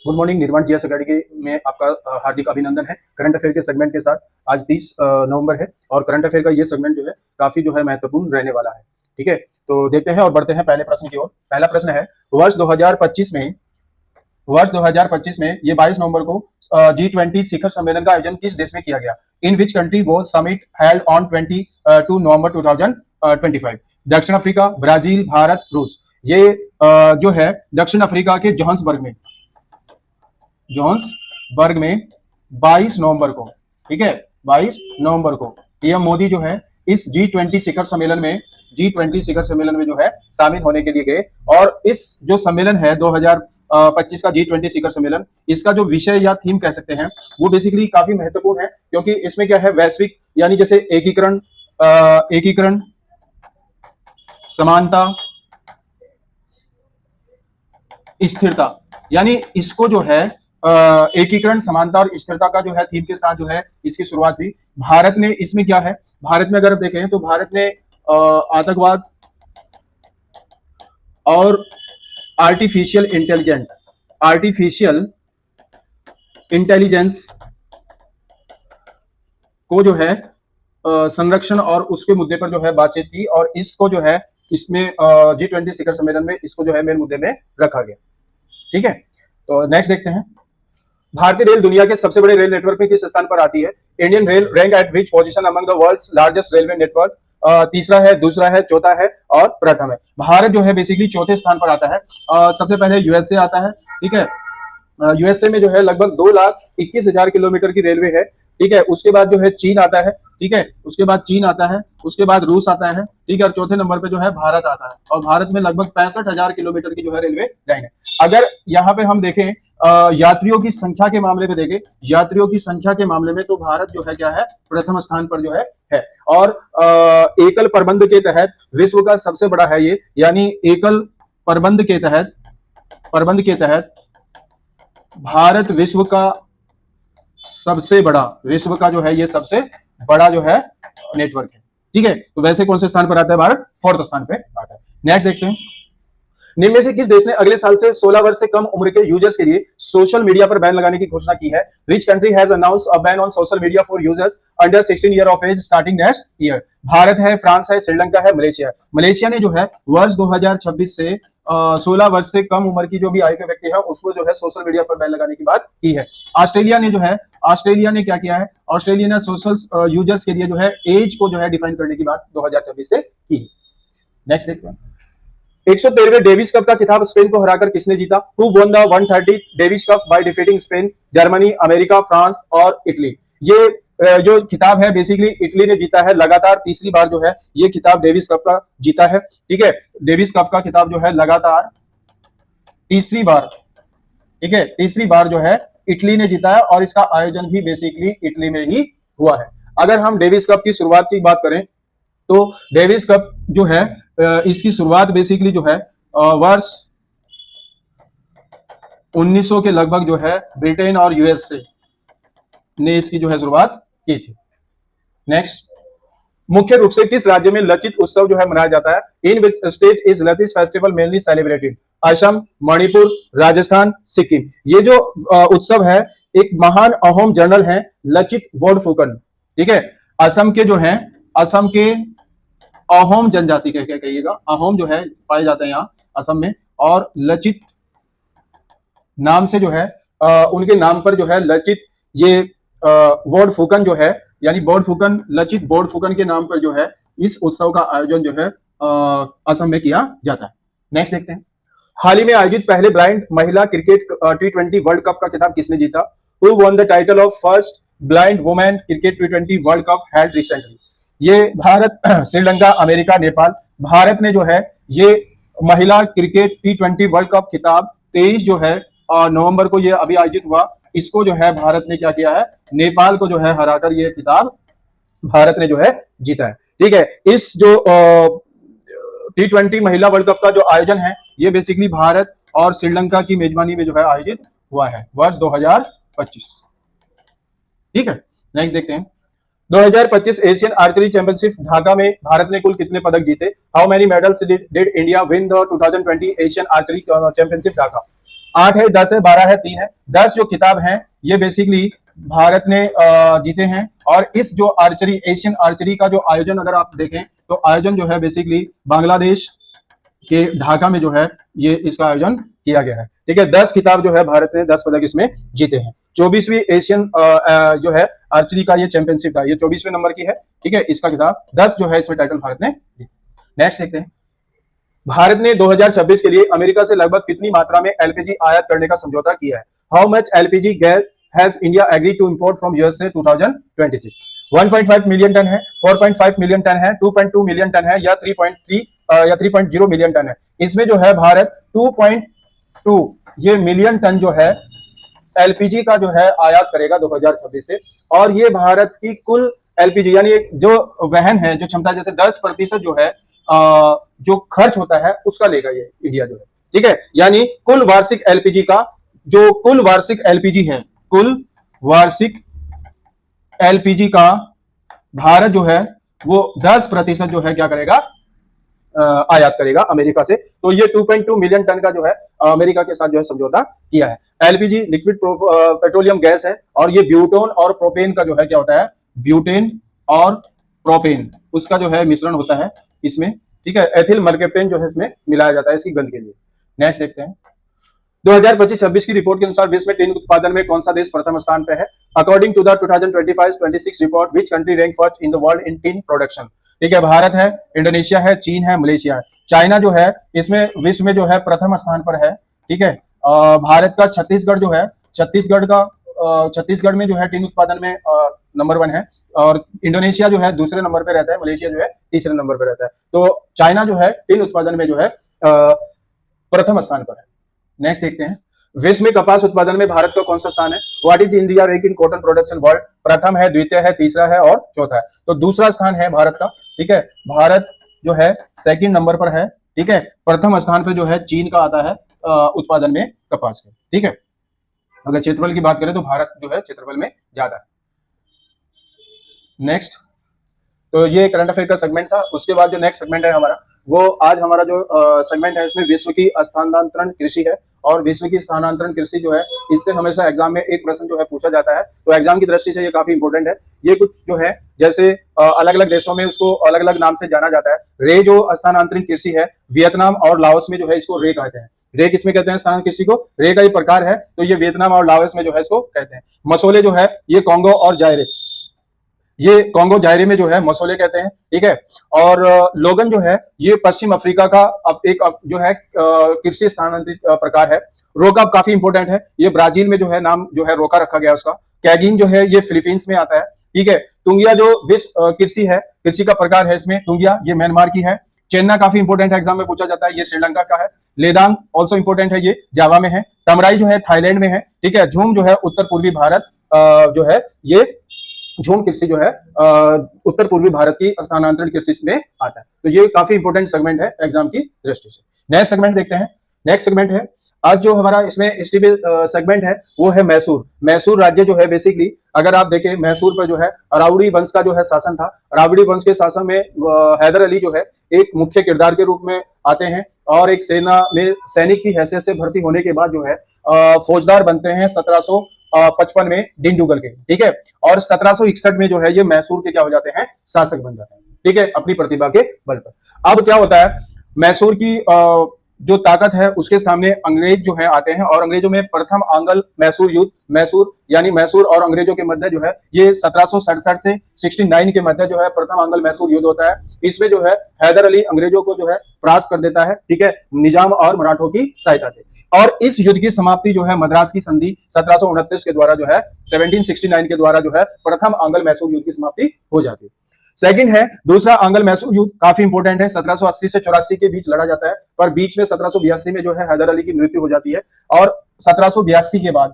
Good morning. निर्माण GS academy में आपका हार्दिक अभिनंदन है। करंट अफेयर के सेगमेंट के साथ आज 30 नवंबर है और करंट अफेयर का ये सेगमेंट जो है काफी जो है महत्वपूर्ण रहने वाला है। ठीक है, तो देखते हैं और बढ़ते हैं पहले प्रश्न की ओर। पहला प्रश्न है, वर्ष 2025 में वर्ष 2025 में ये 22 नवंबर को G20 शिखर सम्मेलन का आयोजन किस देश में किया गया? In which country was summit held on 22 November 2025? दक्षिण अफ्रीका, ब्राजील, भारत, रूस। ये जो है दक्षिण अफ्रीका के जोहान्सबर्ग में 22 नवंबर को, ठीक है, 22 नवंबर को पीएम मोदी जो है इस G20 शिखर सम्मेलन में जो है शामिल होने के लिए गए। और इस जो सम्मेलन है 2025 का G20 शिखर सम्मेलन, इसका जो विषय या थीम कह सकते हैं वो बेसिकली काफी महत्वपूर्ण है, क्योंकि इसमें क्या है, वैश्विक यानी जैसे एकीकरण, समानता, स्थिरता, यानी इसको जो है एकीकरण, समानता और स्थिरता का जो है थीम के साथ जो है इसकी शुरुआत हुई। भारत ने इसमें क्या है, भारत में अगर देखें तो भारत ने आतंकवाद और आर्टिफिशियल इंटेलिजेंस को जो है संरक्षण और उसके मुद्दे पर जो है बातचीत की, और इसको जो है इसमें G20 शिखर सम्मेलन में इसको जो है मेन मुद्दे में रखा गया। ठीक है, तो नेक्स्ट देखते हैं, भारतीय रेल दुनिया के सबसे बड़े रेल नेटवर्क में किस स्थान पर आती है? Indian rail rank at which position among the world's largest railway network? तीसरा है, दूसरा है, चौथा है और प्रथम है। भारत जो है बेसिकली चौथे स्थान पर आता है। सबसे पहले यूएसए आता है। ठीक है, यूएसए में जो है लगभग 2,21,000 किलोमीटर की रेलवे है। ठीक है, उसके बाद जो है चीन आता है। ठीक है, उसके बाद चीन आता है, उसके बाद रूस आता है। ठीक है, और चौथे नंबर पे जो है भारत आता है, और भारत में लगभग 65,000 किलोमीटर की जो है रेलवे लाइन है। अगर यहाँ पे हम देखें यात्रियों की संख्या के मामले में तो भारत जो है क्या है, प्रथम स्थान पर जो है। और एकल प्रबंध के तहत विश्व का सबसे बड़ा है ये, यानी एकल प्रबंध के तहत भारत विश्व का जो है ये सबसे बड़ा जो है नेटवर्क है। ठीक है, तो वैसे कौन से स्थान पर आता है भारत? 4th स्थान पे आता है। नेक्स्ट देखते हैं, निम्न में से किस देश ने अगले साल से 16 वर्ष से कम उम्र के यूजर्स के लिए सोशल मीडिया पर बैन लगाने की घोषणा की है? Which country has announced a ban on social media for users under 16 year of age starting next year? Bharat है, फ्रांस है, श्रीलंका है, मलेशिया ने जो है वर्ष 2026 से 16 वर्ष से कम उम्र की जो भी आयु के व्यक्ति है उसको जो है सोशल मीडिया पर बैन लगाने की बात की है। ऑस्ट्रेलिया ने क्या किया है, ऑस्ट्रेलिया ने सोशल यूजर्स के लिए जो है एज को जो है डिफाइन करने की बात 2026 से की है। नेक्स्ट देखते हैं, 113वें डेविस कप का खिताब स्पेन को हराकर किसने जीता? Who one the 130 Davis cup by defeating Spain? Germany, America, France और इटली। ये जो खिताब है बेसिकली इटली ने जीता है, लगातार तीसरी बार जो है ये खिताब डेविस कप का जीता है। ठीक है, डेविस कप का खिताब जो है लगातार तीसरी बार, ठीक है, तीसरी बार जो है इटली ने जीता है, और इसका आयोजन भी बेसिकली इटली में ही हुआ है। अगर हम डेविस कप की शुरुआत की बात करें तो डेविस कप जो है इसकी शुरुआत बेसिकली जो है वर्ष 1900 के लगभग जो है ब्रिटेन और यूएसए ने इसकी जो है शुरुआत की थी। नेक्स्ट, मुख्य रूप से किस राज्य में लचित उत्सव जो है मनाया जाता है? In which state is Lachit festival mainly celebrated? Assam, Manipur, Rajasthan, Sikkim. ये जो उत्सव है एक महान अहोम जनरल है लचित बोरफुकन। ठीक है, असम के अहोम जनजाति के कहिएगा, अहोम जो है पाए जाते हैं यहाँ असम में, और लचित नाम से जो है उनके नाम पर जो है लचित ये बोरफुकन जो है, यानी बोरफुकन, लचित बोरफुकन के नाम पर जो है इस उत्सव का आयोजन जो है असम में किया जाता है। नेक्स्ट देखते हैं, हाल ही में आयोजित पहले ब्लाइंड महिला क्रिकेट T20 वर्ल्ड कप का खिताब किसने जीता? Who one the title of first blind women cricket T20 world cup held recently? ये भारत, श्रीलंका, अमेरिका, नेपाल। भारत ने जो है ये महिला क्रिकेट T20 वर्ल्ड कप खिताब 23 जो है नवंबर को ये अभी आयोजित हुआ, इसको जो है भारत ने क्या किया है, नेपाल को जो है हराकर ये खिताब भारत ने जो है जीता है। ठीक है, इस जो T20 महिला वर्ल्ड कप का जो आयोजन है ये बेसिकली भारत और श्रीलंका की मेजबानी में जो है आयोजित हुआ है वर्ष 2025। ठीक है, नेक्स्ट देखते हैं, 2025 एशियन आर्चरी चैंपियनशिप ढाका में भारत ने कुल कितने पदक जीते? How many medals did India win the 2020 Asian archery championship Dhaka? 8 है, 10 है, 12 है, 3 है। 10 जो खिताब हैं ये बेसिकली भारत ने जीते हैं। और इस जो आर्चरी, एशियन आर्चरी का जो आयोजन अगर आप देखें तो आयोजन जो है बेसिकली बांग्लादेश के ढाका में जो है ये इसका आयोजन किया गया है। ठीक है, 10 खिताब जो है भारत ने 10 पदक इसमें जीते हैं। 24वीं एशियन जो है आर्चरी का ये चैंपियनशिप था, ये 24वें नंबर की है। ठीक है, इसका खिताब 10 जो है इसमें टाइटल भारत ने जीता। नेक्स्ट देखते हैं, भारत ने 2026 के लिए अमेरिका से लगभग कितनी मात्रा में एलपीजी आयात करने का समझौता किया है? How much LPG gas has India agreed to import from USA 2026? 1.5 million ton है, 4.5 मिलियन टन है, 2.2 मिलियन टन है, या 3.3 या 3.0 मिलियन टन है। इसमें जो है भारत 2.2 ये मिलियन टन जो है एलपीजी का जो है आयात करेगा 2026 से। और ये भारत की कुल एलपीजी यानी जो वहन है, जो क्षमता, जैसे 10% जो है जो खर्च होता है उसका लेगा ये इंडिया जो है। ठीक है, यानी कुल वार्षिक एलपीजी का जो कुल वार्षिक एलपीजी है, कुल वार्षिक एलपीजी का भारत जो है वो 10% जो है क्या करेगा, आयात करेगा अमेरिका से। तो ये 2.2 मिलियन टन का जो है अमेरिका के साथ जो है समझौता किया है। एलपीजी लिक्विड पेट्रोलियम गैस है और ये ब्यूटेन और प्रोपेन का जो है क्या होता है, ब्यूटेन और प्रोपेन उसका जो है मिश्रण होता है इसमें। ठीक है, एथिल मर्केप्टेन जो है इसमें मिलाया जाता है इसकी गंध के लिए। नेक्स्ट देखते हैं, 2025-26 की रिपोर्ट के अनुसार विश्व में टीन उत्पादन में कौन सा देश प्रथम स्थान पे है? According to the 2025-26 report, which country rank first in the world in tin production? ठीक है, भारत है, इंडोनेशिया है, चीन है, मलेशिया है। चाइना जो है इसमें विश्व में जो है प्रथम स्थान पर है। ठीक है, भारत का छत्तीसगढ़ जो है, छत्तीसगढ़ में जो है टीन उत्पादन में नंबर 1 है। और इंडोनेशिया जो है दूसरे नंबर पे रहता है, मलेशिया जो है तीसरे नंबर पे रहता है। तो चाइना जो है टीन उत्पादन में जो है प्रथम स्थान पर है। नेक्स्ट देखते हैं, विश्व में कपास उत्पादन में भारत का कौन सा स्थान है? What is India rank in cotton production world? प्रथम है, द्वितीय है, तीसरा है और चौथा है। तो दूसरा स्थान है भारत का। ठीक है, भारत जो है सेकंड नंबर पर है। ठीक है, प्रथम स्थान पर जो है चीन का आता है उत्पादन में कपास के। ठीक है, अगर क्षेत्रफल की बात करें तो भारत जो है क्षेत्रफल में ज्यादा है। नेक्स्ट, तो ये करंट अफेयर का सेगमेंट था। उसके बाद जो नेक्स्ट सेगमेंट है हमारा, वो आज हमारा जो सेगमेंट है इसमें विश्व की स्थानांतरण कृषि है। और विश्व की स्थानांतरण कृषि जो है इससे हमेशा एग्जाम में एक प्रश्न जो है पूछा जाता है, तो एग्जाम की दृष्टि से ये काफी इंपॉर्टेंट है। ये कुछ जो है जैसे अलग अलग देशों में उसको अलग अलग नाम से जाना जाता है। रे जो स्थानांतरण कृषि है, वियतनाम और लाओस में जो है इसको रे कहते हैं। रे किसमें कहते हैं स्थानांतरण कृषि को? रे का ये प्रकार है, तो ये वियतनाम और लाओस में जो है इसको कहते हैं। मसोले जो है ये कांगो और जायरे, ये कांगो जायरे में जो है मसोले कहते हैं। ठीक है, और लोगन जो है ये पश्चिम अफ्रीका का एक जो है कृषि स्थानांतरित प्रकार है। रोका काफी इंपॉर्टेंट है, ये ब्राजील में जो है नाम जो है रोका रखा गया उसका। कैगिन जो है ये फिलीपींस में आता है। ठीक है, टुंगिया जो विश्व कृषि है, कृषि का प्रकार है इसमें टुंगिया, ये म्यांमार की है। चेन्ना काफी इंपॉर्टेंट है, एग्जाम में पूछा जाता है, ये श्रीलंका का है। लेदांग ऑल्सो इंपॉर्टेंट है, ये जावा में है। तमराई जो है थाईलैंड में है। ठीक है, झूम जो है उत्तर पूर्वी भारत जो है ये झूम कृषि जो है उत्तर पूर्वी भारत की स्थानांतरण कृषि में आता है। तो ये काफी इंपॉर्टेंट सेगमेंट है एग्जाम की दृष्टि से। नेक्स्ट सेगमेंट देखते हैं, नेक्स्ट सेगमेंट है आज जो हमारा इसमें हिस्ट्री सेगमेंट है वो है मैसूर। मैसूर राज्य जो है बेसिकली अगर आप देखें, मैसूर पर जो है रावड़ी वंश का जो है शासन था। रावड़ी वंश के शासन में हैदर अली जो है एक मुख्य किरदार के रूप में आते हैं और एक सेना में सैनिक की हैसियत से भर्ती होने के बाद जो है फौजदार बनते हैं 1755 में डिंडुगल के। ठीक है, और 1761 में जो है ये मैसूर के क्या हो जाते हैं, शासक बन जाते हैं। ठीक है, अपनी प्रतिभा के बल पर। अब क्या होता है, मैसूर की जो ताकत है उसके सामने अंग्रेज जो है आते हैं और अंग्रेजों में प्रथम आंग्ल मैसूर युद्ध, मैसूर यानी मैसूर और अंग्रेजों के मध्य जो है ये 1767 से 69 के मध्य जो है प्रथम आंग्ल मैसूर युद्ध होता है। इसमें जो है हैदर अली अंग्रेजों को जो है परास्त कर देता है। ठीक है, निजाम और मराठों की सहायता से। और इस युद्ध की समाप्ति जो है मद्रास की संधि 1729 के द्वारा जो है 1769 के द्वारा जो है प्रथम आंग्ल मैसूर युद्ध की समाप्ति हो जाती है। सेकंड है दूसरा आंग्ल मैसूर युद्ध, काफी इंपॉर्टेंट है। 1780 से 84 के बीच लड़ा जाता है, पर बीच में 1782 में जो है हैदर अली की मृत्यु हो जाती है। और 1782 के बाद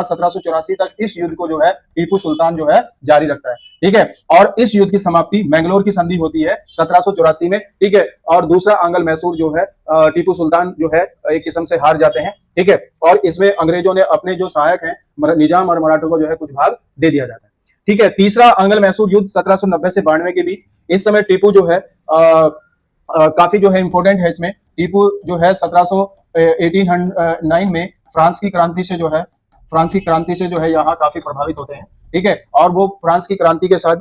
1784 तक इस युद्ध को जो है टीपू सुल्तान जो है जारी रखता है। ठीक है, और इस युद्ध की समाप्ति मैंगलोर की संधि होती है 1784 में। ठीक है, और दूसरा आंग्ल मैसूर जो है टीपू सुल्तान जो है एक किस्म से हार जाते हैं। ठीक है, और इसमें अंग्रेजों ने अपने जो सहायक हैं निजाम और मराठों को जो है कुछ भाग दे दिया जाता है। ठीक है, तीसरा आंग्ल मैसूर युद्ध 1790 से 92 के बीच। इस समय टीपू जो है काफी जो है इंपॉर्टेंट है। इसमें टीपू जो है 1809 में फ्रांस की क्रांति से जो है यहाँ काफी प्रभावित होते हैं, ठीक है। और वो फ्रांस की क्रांति के साथ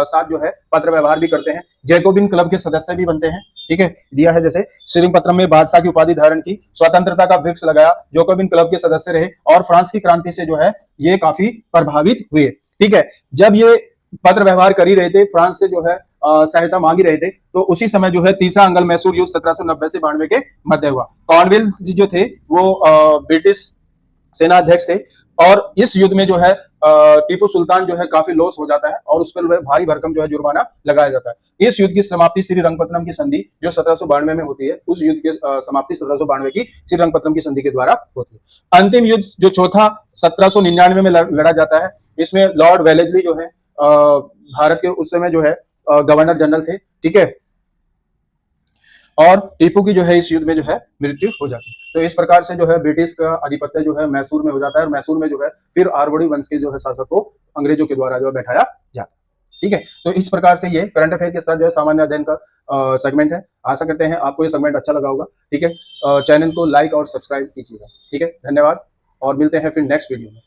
साथ जो है पत्र व्यवहार भी करते हैं, जैकोबिन क्लब के सदस्य भी बनते हैं, ठीक है। दिया है जैसे श्रीरंगपत्रम में बादशाह की उपाधि धारण की, स्वतंत्रता का वृक्ष लगाया, जैकोबिन क्लब के सदस्य रहे और फ्रांस की क्रांति से जो है ये काफी प्रभावित हुए, ठीक है। जब ये पत्र व्यवहार कर ही रहे थे, फ्रांस से जो है सहायता मांग ही रहे थे, तो उसी समय जो है तीसरा अंगल मैसूर युद्ध 1790 से 92 के मध्य हुआ। कॉर्नवेलिस जो थे वो ब्रिटिश सेना अध्यक्ष थे और इस युद्ध में जो है टीपू सुल्तान जो है काफी लॉस हो जाता है और उस पर भारी भरकम जो है जुर्माना लगाया जाता है। इस युद्ध की समाप्ति श्रीरंगपत्तनम की संधि जो 1792 में होती है, उस युद्ध की समाप्ति 1792 की श्रीरंगपत्तनम की संधि के द्वारा होती है। अंतिम युद्ध जो चौथा 1799 में लड़ा जाता है, इसमें लॉर्ड वेलेस्ली जो है भारत के उस समय जो है गवर्नर जनरल थे, ठीक है। और टीपू की जो है इस युद्ध में जो है मृत्यु हो जाती है। तो इस प्रकार से जो है ब्रिटिश का आधिपत्य जो है मैसूर में हो जाता है और मैसूर में जो है फिर आरवड़ी वंश के जो है शासक को अंग्रेजों के द्वारा जो है बैठाया जाता है, ठीक है। तो इस प्रकार से ये करंट अफेयर के साथ जो है सामान्य अध्ययन का सेगमेंट है। आशा करते हैं आपको ये सेगमेंट अच्छा लगा होगा, ठीक है। चैनल को लाइक और सब्सक्राइब कीजिएगा, ठीक है। धन्यवाद और मिलते हैं फिर नेक्स्ट वीडियो में।